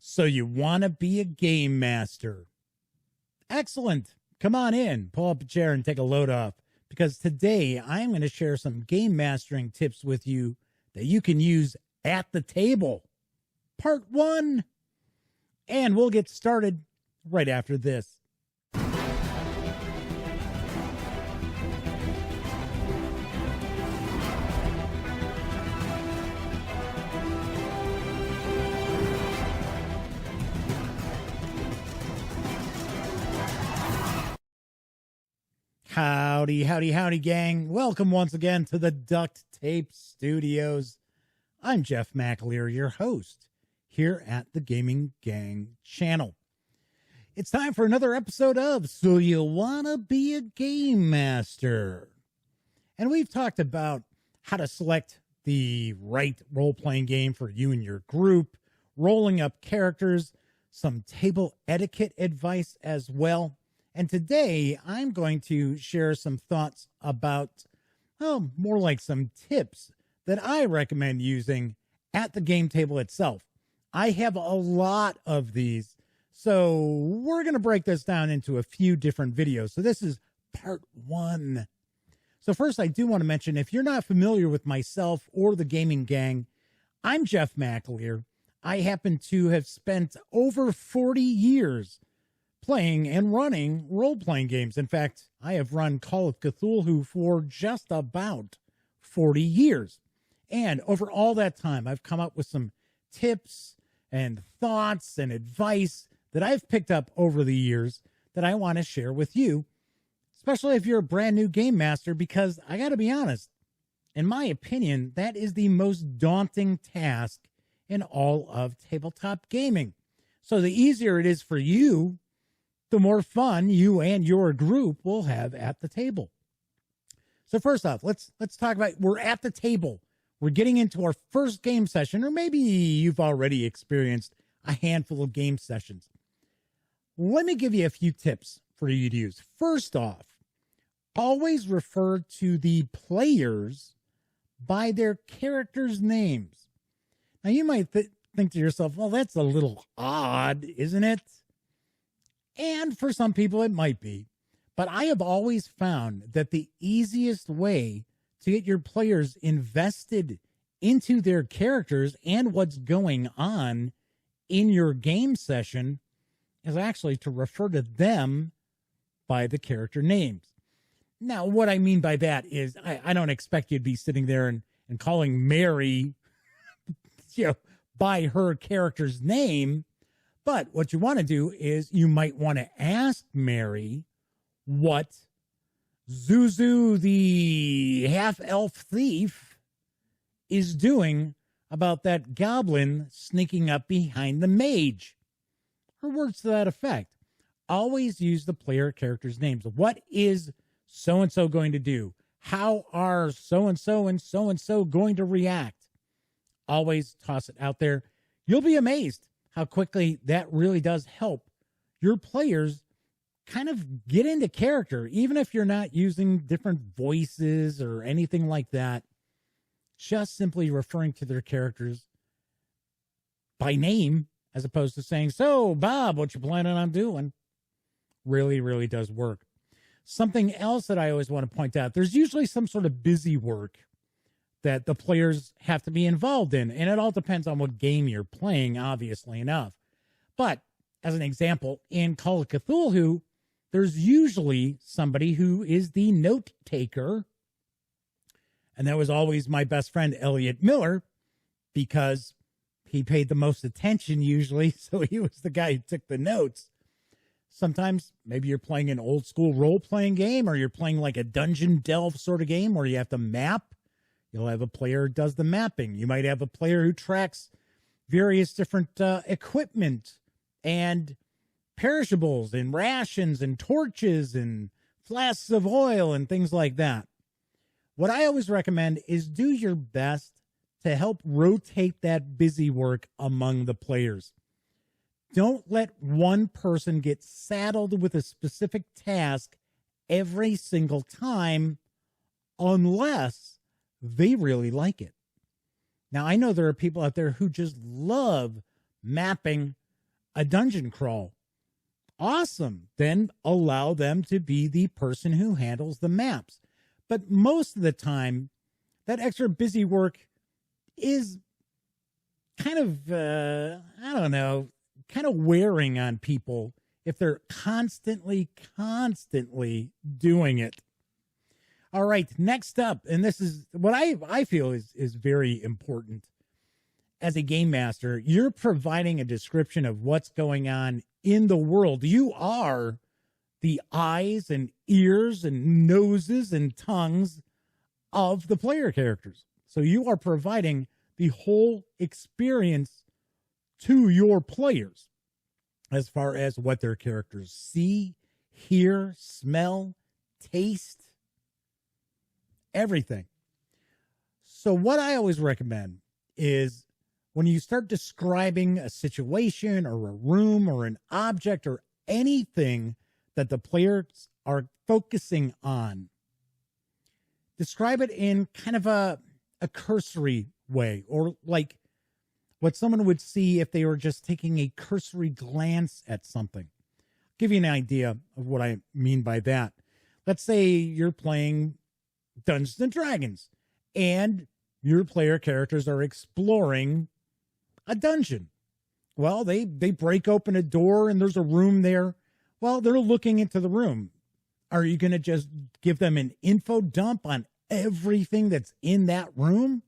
So you want to be a game master? Excellent. Come on in, pull up a chair and take a load off, because today I'm going to share some game mastering tips with you that you can use at the table. Part 1. And we'll get started right after this. Howdy, howdy, howdy, gang. Welcome once again to the Duct Tape Studios. I'm Jeff McAleer, your host here at the Gaming Gang channel. It's time for another episode of So You Wanna Be a Game Master? And we've talked about how to select the right role-playing game for you and your group, rolling up characters, some table etiquette advice as well. And today I'm going to share some thoughts about, well, more like some tips that I recommend using at the game table itself. I have a lot of these, so we're going to break this down into a few different videos. So this is part 1. So first, I do want to mention, if you're not familiar with myself or the Gaming Gang, I'm Jeff McAleer. I happen to have spent over 40 years playing and running role-playing games. In fact, I have run Call of Cthulhu for just about 40 years. And over all that time, I've come up with some tips and thoughts and advice that I've picked up over the years that I want to share with you, especially if you're a brand new game master, because I got to be honest, in my opinion, that is the most daunting task in all of tabletop gaming. So the easier it is for you, the more fun you and your group will have at the table. So first off, let's talk about, we're at the table. We're getting into our first game session, or maybe you've already experienced a handful of game sessions. Let me give you a few tips for you to use. First off, always refer to the players by their characters' names. Now you might think to yourself, well, that's a little odd, isn't it? And for some people, it might be. But I have always found that the easiest way to get your players invested into their characters and what's going on in your game session is actually to refer to them by the character names. Now, what I mean by that is I don't expect you to be sitting there and calling Mary by her character's name. But what you want to do is you might want to ask Mary what Zuzu, the half-elf thief, is doing about that goblin sneaking up behind the mage. Or words to that effect. Always use the player characters' names. What is so-and-so going to do? How are so-and-so and so-and-so going to react? Always toss it out there. You'll be amazed how quickly that really does help your players kind of get into character, even if you're not using different voices or anything like that. Just simply referring to their characters by name, as opposed to saying, so, Bob, what you planning on doing? Really, really does work. Something else that I always want to point out, there's usually some sort of busy work that the players have to be involved in. And it all depends on what game you're playing, obviously enough. But as an example, in Call of Cthulhu, there's usually somebody who is the note taker. And that was always my best friend, Elliot Miller, because he paid the most attention usually. So he was the guy who took the notes. Sometimes maybe you're playing an old school role-playing game, or you're playing like a dungeon delve sort of game where you have to map. You'll have a player who does the mapping. You might have a player who tracks various different equipment and perishables and rations and torches and flasks of oil and things like that. What I always recommend is do your best to help rotate that busy work among the players. Don't let one person get saddled with a specific task every single time unless they really like it. Now, I know there are people out there who just love mapping a dungeon crawl. Awesome. Then allow them to be the person who handles the maps. But most of the time, that extra busy work is kind of, I don't know, kind of wearing on people if they're constantly doing it. All right, next up, and this is what I feel is very important. As a game master, you're providing a description of what's going on in the world. You are the eyes and ears and noses and tongues of the player characters. So you are providing the whole experience to your players as far as what their characters see, hear, smell, taste, everything. So what I always recommend is when you start describing a situation or a room or an object or anything that the players are focusing on, describe it in kind of a cursory way, or like what someone would see if they were just taking a cursory glance at something. I'll give you an idea of what I mean by that. Let's say you're playing Dungeons and Dragons and your player characters are exploring a dungeon. Well, they break open a door and there's a room there. Well, they're looking into the room. Are you going to just give them an info dump on everything that's in that room?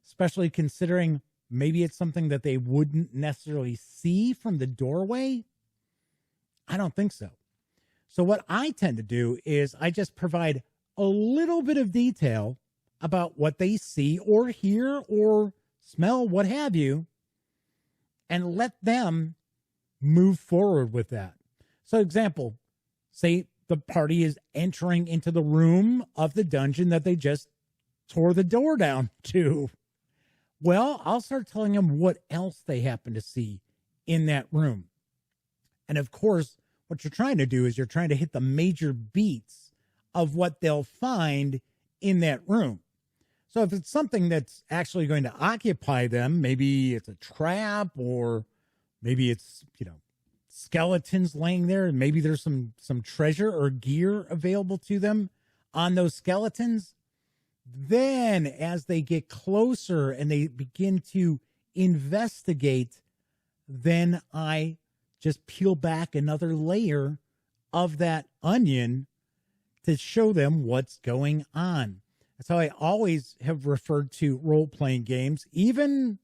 Especially considering maybe it's something that they wouldn't necessarily see from the doorway? I don't think so. So what I tend to do is I just provide a little bit of detail about what they see or hear or smell, what have you, and let them move forward with that. So example, say the party is entering into the room of the dungeon that they just tore the door down to. Well, I'll start telling them what else they happen to see in that room. And of course, what you're trying to do is you're trying to hit the major beats of what they'll find in that room. So if it's something that's actually going to occupy them, maybe it's a trap, or maybe it's, skeletons laying there, and maybe there's some treasure or gear available to them on those skeletons. Then as they get closer and they begin to investigate, then I just peel back another layer of that onion to show them what's going on. That's how I always have referred to role-playing games, even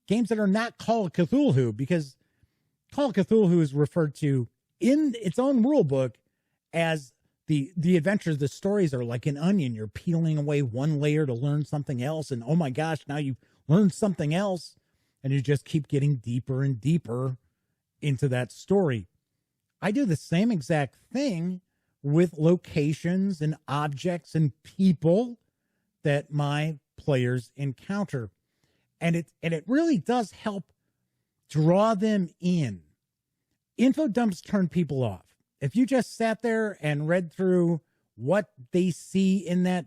games that are not Call of Cthulhu, because Call of Cthulhu is referred to in its own rule book as the adventures, the stories are like an onion. You're peeling away one layer to learn something else, and oh my gosh, now you've learned something else, and you just keep getting deeper and deeper into that story. I do the same exact thing with locations and objects and people that my players encounter. And it really does help draw them in. Info dumps turn people off. If you just sat there and read through what they see in that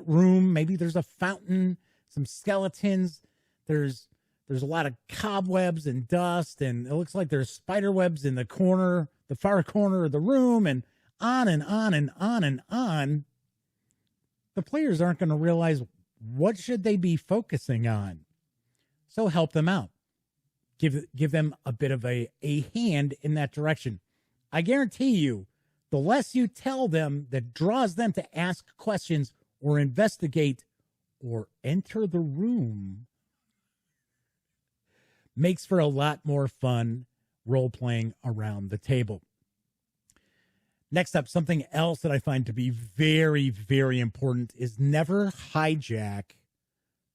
room, maybe there's a fountain, some skeletons, there's a lot of cobwebs and dust, and it looks like there's spider webs in the far corner of the room, and on and on and on and on, the players aren't going to realize what should they be focusing on. So help them out. Give them a bit of a hand in that direction. I guarantee you, the less you tell them that draws them to ask questions or investigate or enter the room, makes for a lot more fun role-playing around the table. Next up, something else that I find to be very, very important is never hijack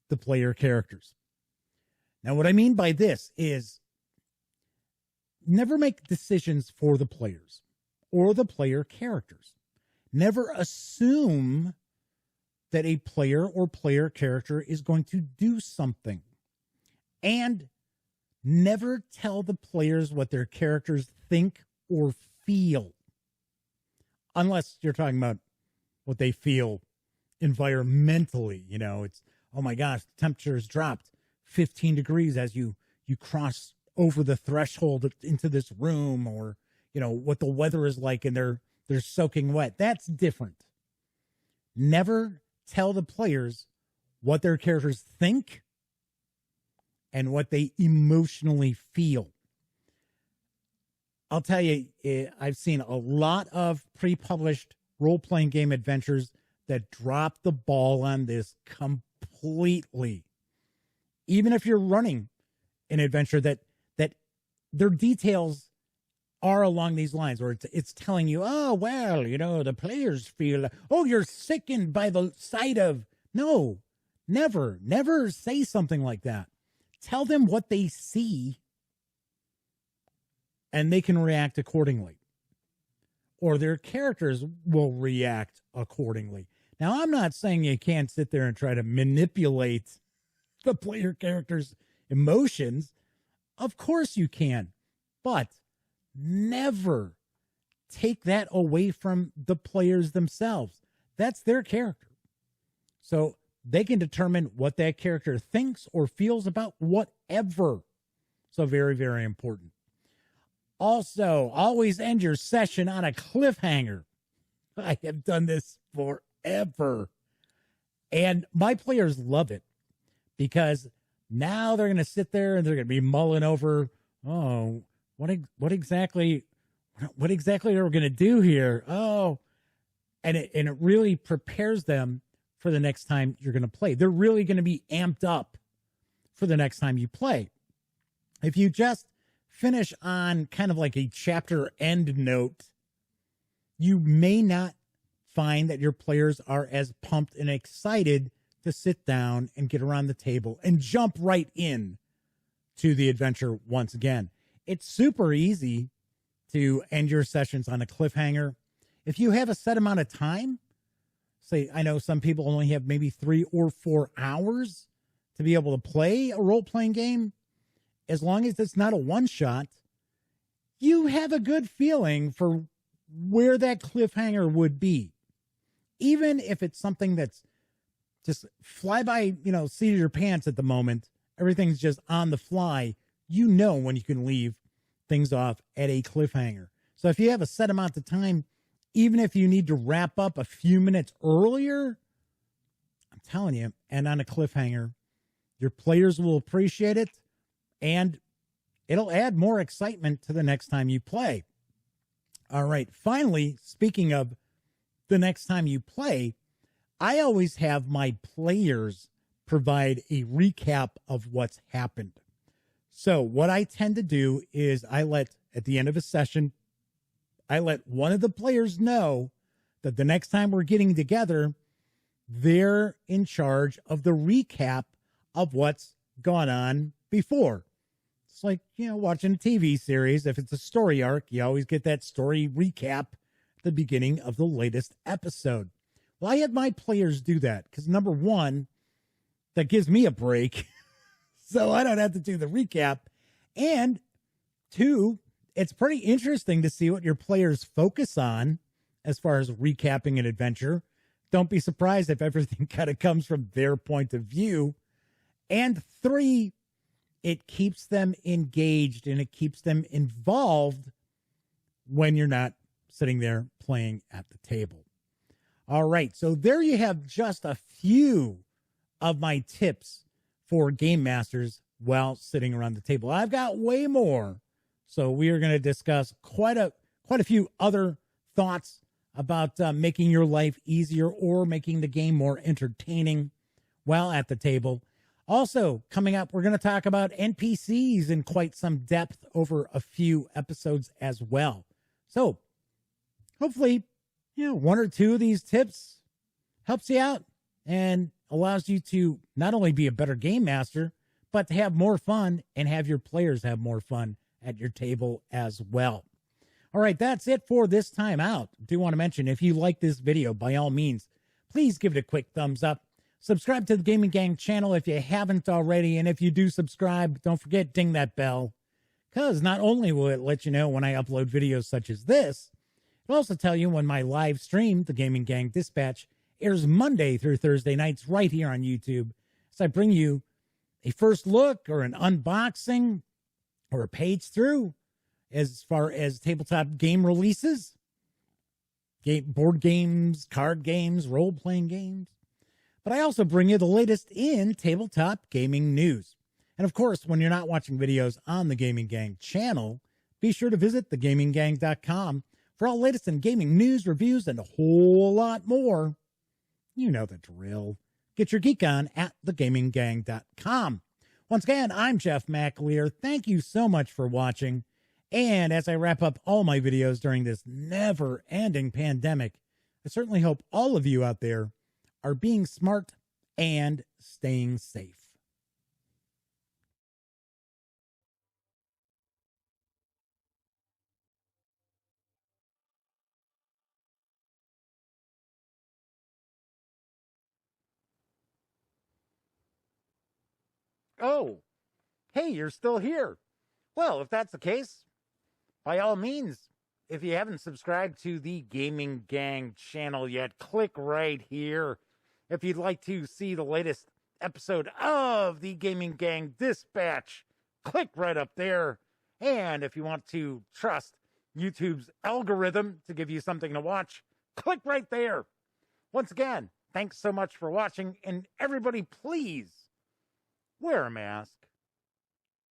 the player characters. Now, what I mean by this is never make decisions for the players or the player characters. Never assume that a player or player character is going to do something. And never tell the players what their characters think or feel. Unless you're talking about what they feel environmentally. It's, oh my gosh, the temperature has dropped 15 degrees as you cross over the threshold into this room, or, you know, what the weather is like and they're soaking wet. That's different. Never tell the players what their characters think and what they emotionally feel. I'll tell you, I've seen a lot of pre-published role-playing game adventures that drop the ball on this completely. Even if you're running an adventure that their details are along these lines, or it's telling you, oh, well, you know, the players feel, oh, you're sickened by the sight of. No, never say something like that. Tell them what they see, and they can react accordingly, or their characters will react accordingly. Now, I'm not saying you can't sit there and try to manipulate the player character's emotions. Of course you can, but never take that away from the players themselves. That's their character. So they can determine what that character thinks or feels about whatever. So very, very important. Also, always end your session on a cliffhanger. I have done this forever. And my players love it, because now they're going to sit there and they're going to be mulling over, oh, what exactly are we going to do here? Oh, and it really prepares them for the next time you're going to play. They're really going to be amped up for the next time you play. If you just finish on kind of like a chapter end note, you may not find that your players are as pumped and excited to sit down and get around the table and jump right in to the adventure once again. It's super easy to end your sessions on a cliffhanger. If you have a set amount of time, say, I know some people only have maybe 3 or 4 hours to be able to play a role-playing game. As long as it's not a one-shot, you have a good feeling for where that cliffhanger would be. Even if it's something that's just fly by, you know, seat of your pants at the moment, everything's just on the fly, you know when you can leave things off at a cliffhanger. So if you have a set amount of time, even if you need to wrap up a few minutes earlier, I'm telling you, and on a cliffhanger, your players will appreciate it, and it'll add more excitement to the next time you play. All right. Finally, speaking of the next time you play, I always have my players provide a recap of what's happened. So what I tend to do is at the end of a session, I let one of the players know that the next time we're getting together, they're in charge of the recap of what's gone on before. It's like, you know, watching a TV series. If it's a story arc, you always get that story recap at the beginning of the latest episode. Well, I had my players do that because, number one, that gives me a break. So I don't have to do the recap. And two, it's pretty interesting to see what your players focus on as far as recapping an adventure. Don't be surprised if everything kind of comes from their point of view. And three, it keeps them engaged and it keeps them involved when you're not sitting there playing at the table. All right, so there you have just a few of my tips for game masters while sitting around the table. I've got way more, so we are going to discuss quite a few other thoughts about making your life easier or making the game more entertaining while at the table. Also, coming up, we're going to talk about NPCs in quite some depth over a few episodes as well. So, hopefully, you know, one or two of these tips helps you out and allows you to not only be a better game master, but to have more fun and have your players have more fun at your table as well. All right, that's it for this time out. I do want to mention, if you like this video, by all means, please give it a quick thumbs up. Subscribe to the Gaming Gang channel if you haven't already. And if you do subscribe, don't forget, ding that bell. Because not only will it let you know when I upload videos such as this, it'll also tell you when my live stream, the Gaming Gang Dispatch, airs Monday through Thursday nights right here on YouTube. So I bring you a first look or an unboxing or a page through as far as tabletop game releases, board games, card games, role-playing games. But I also bring you the latest in tabletop gaming news. And of course, when you're not watching videos on the Gaming Gang channel, be sure to visit thegaminggang.com for all latest in gaming news, reviews, and a whole lot more. You know the drill. Get your geek on at thegaminggang.com. Once again, I'm Jeff McAleer. Thank you so much for watching. And as I wrap up all my videos during this never-ending pandemic, I certainly hope all of you out there are being smart and staying safe. Oh, hey, you're still here. Well, if that's the case, by all means, if you haven't subscribed to the Gaming Gang channel yet, click right here. If you'd like to see the latest episode of the Gaming Gang Dispatch, click right up there. And if you want to trust YouTube's algorithm to give you something to watch, click right there. Once again, thanks so much for watching, and everybody please wear a mask.